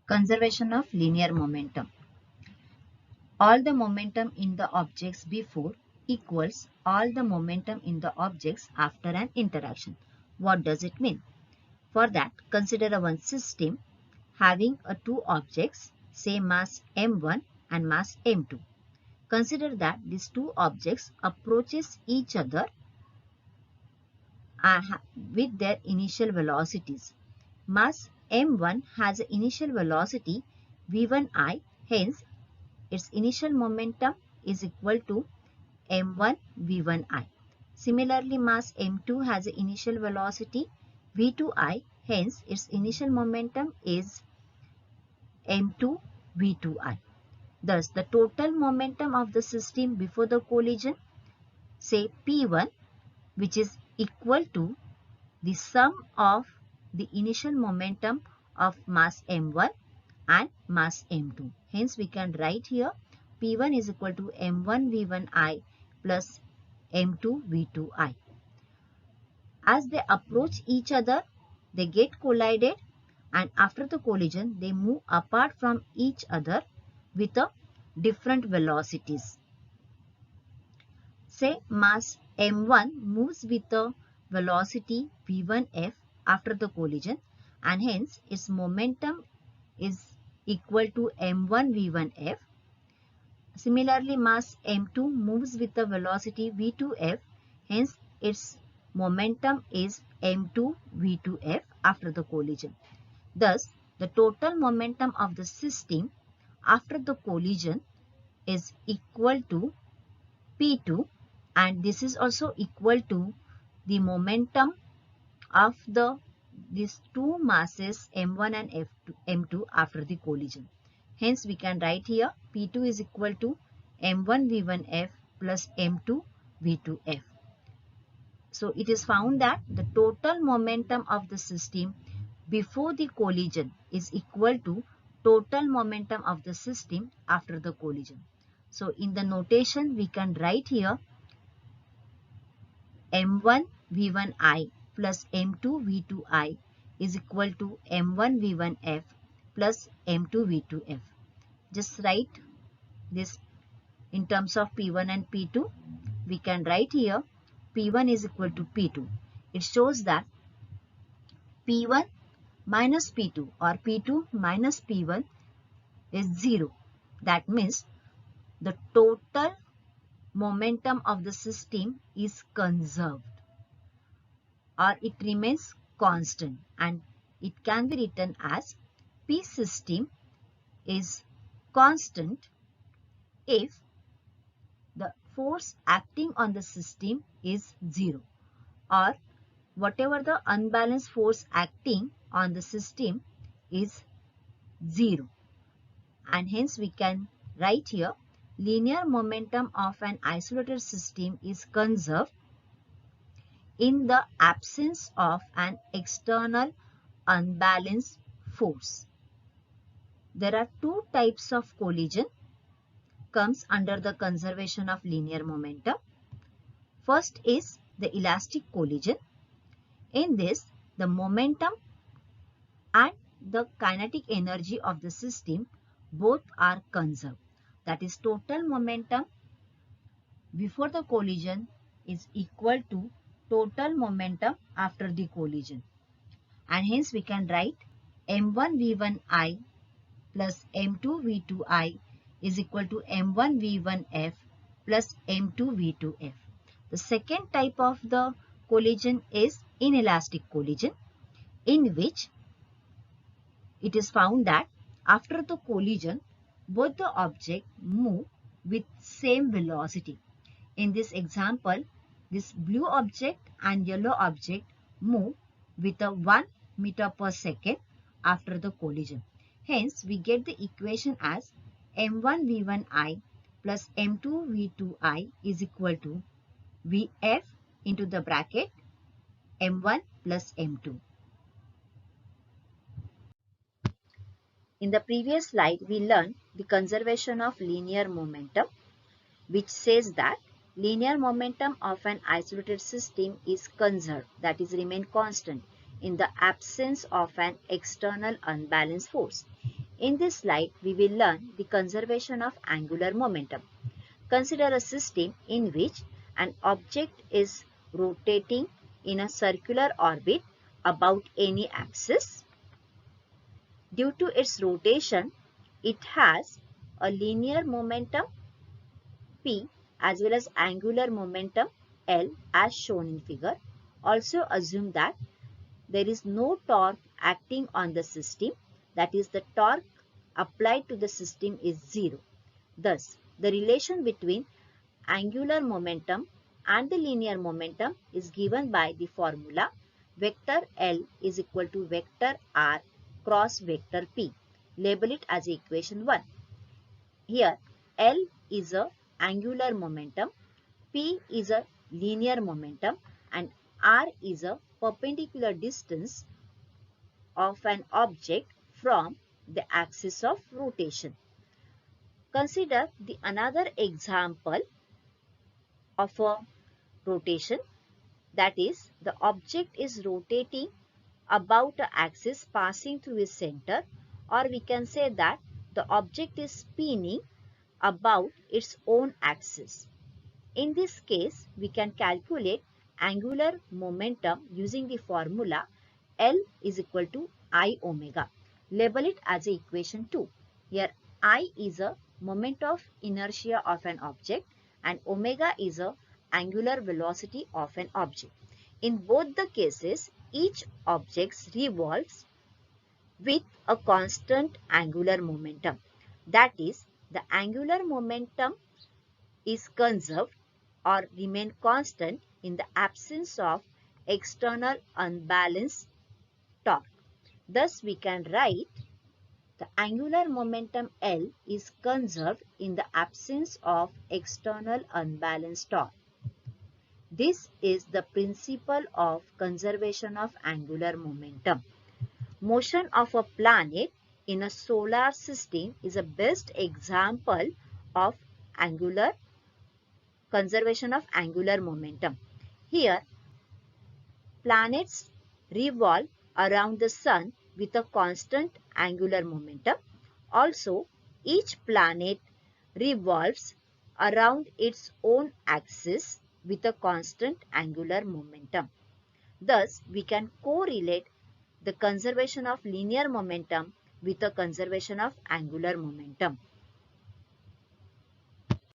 Conservation of linear momentum. All the momentum in the objects before equals all the momentum in the objects after an interaction. What does it mean? For that, consider one system having two objects, say mass m1 and mass m2. Consider that these two objects approaches each other with their initial velocities. Mass m1 has an initial velocity v1I, hence its initial momentum is equal to m1 v1I. Similarly, mass m2 has an initial velocity v2I, hence its initial momentum is m2 v2I. Thus, the total momentum of the system before the collision, say P1, which is equal to the sum of the initial momentum of mass m1 and mass m2. Hence, we can write here P1 is equal to m1 v1I plus m2 v2I. As they approach each other, they get collided, and after the collision, they move apart from each other with a different velocities. Say mass m1 moves with a velocity v1f after the collision, and hence its momentum is equal to m1 v1f. Similarly, mass m2 moves with a velocity v2f, hence its momentum is m2 v2f after the collision. Thus, the total momentum of the system after the collision is equal to P2, and this is also equal to the momentum of these two masses m1 and m2 after the collision. Hence, we can write here P2 is equal to m1 v1f plus m2 v2f. So, it is found that the total momentum of the system before the collision is equal to total momentum of the system after the collision. So, in the notation, we can write here m1 v1I plus m2 v2I is equal to m1 v1f plus m2 v2f. Just write this in terms of P1 and P2. We can write here P1 is equal to P2. It shows that P1 minus P2 or P2 minus P1 is 0. That means the total momentum of the system is conserved, or it remains constant, and it can be written as P system is constant if the force acting on the system is 0, or whatever the unbalanced force acting on the system is 0. And hence we can write here linear momentum of an isolated system is conserved in the absence of an external unbalanced force. There are two types of collision comes under the conservation of linear momentum. First is the elastic collision. In this, the momentum and the kinetic energy of the system both are conserved. That is, total momentum before the collision is equal to total momentum after the collision. And hence we can write m1 v1I plus m2 v2I is equal to m1 v1f plus m2 v2f. The second type of the collision is inelastic collision, in which it is found that after the collision, both the objects move with same velocity. In this example, this blue object and yellow object move with a 1 meter per second after the collision. Hence, we get the equation as m1 v1I plus m2 v2I is equal to vf into the bracket m1 plus m2. In the previous slide, we learned the conservation of linear momentum, which says that linear momentum of an isolated system is conserved, that is, remain constant in the absence of an external unbalanced force. In this slide, we will learn the conservation of angular momentum. Consider a system in which an object is rotating in a circular orbit about any axis. Due to its rotation, it has a linear momentum P as well as angular momentum L as shown in figure. Also assume that there is no torque acting on the system, that is the torque applied to the system is zero. Thus, the relation between angular momentum and the linear momentum is given by the formula vector L is equal to vector R cross vector P. Label it as equation 1. Here L is a angular momentum, P is a linear momentum and R is a perpendicular distance of an object from the axis of rotation. Consider the another example of a rotation, that is the object is rotating about an axis passing through its center, or we can say that the object is spinning about its own axis. In this case, we can calculate angular momentum using the formula L is equal to I omega. Label it as equation 2. Here I is a moment of inertia of an object and omega is a angular velocity of an object. In both the cases, each object revolves with a constant angular momentum. That is, the angular momentum is conserved or remain constant in the absence of external unbalanced torque. Thus, we can write the angular momentum L is conserved in the absence of external unbalanced torque. This is the principle of conservation of angular momentum. Motion of a planet in a solar system is a best example of angular conservation of angular momentum. Here, planets revolve around the sun with a constant angular momentum. Also, each planet revolves around its own axis with a constant angular momentum. Thus, we can correlate the conservation of linear momentum with the conservation of angular momentum.